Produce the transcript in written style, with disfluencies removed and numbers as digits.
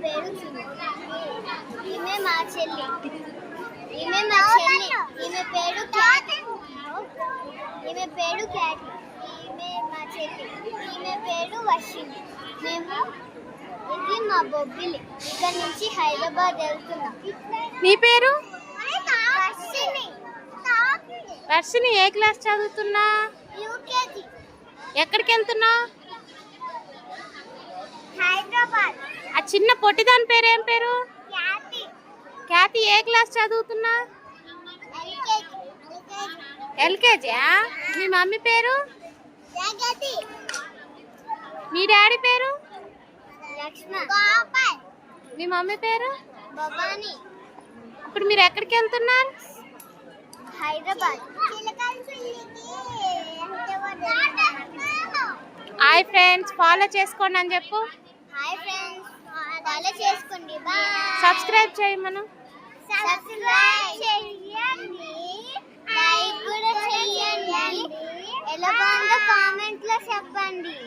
పేరు ఈమె మా చెల్లి. ఈమె పేరు క్యాట్. ఈమె మా చెల్లి. ఈమె పేరు వర్షిణి. ఇది మా బొబ్బిలి. ఇక్కడ నుంచి హైదరాబాద్ వెళ్తున్నాం. నీ పేరు? వర్షిణి. ఏ క్లాస్ చదువుతున్నా? యూకేజీ. ఎక్కడికి వెళ్తున్నావు? హైదరాబాద్. ఆ చిన్న పొట్టిదాని పేరు ఏం పేరు? ఖ్యాతి. ఏ క్లాస్ చదువుతున్నా? ఎల్కేజీ. మీ మమ్మీ పేరు? మీ డాడీ పేరు? మీ మమ్మీ పేరు? భవాని. ఇప్పుడు మీరు ఎక్కడికి వెళ్తున్నారు? హైదరాబాద్. హాయ్ ఫ్రెండ్స్, ఫాలో చేసుకోండి అని చెప్పు. హాయ్ ఫ్రెండ్స్, ఫాలో చేసుకోండి. బాయ్. సబ్స్క్రైబ్ చేయమను. సబ్స్క్రైబ్ చేయండి, లైక్ కూడా చేయండి. ఎలా బాగుందో కామెంట్లో చెప్పండి.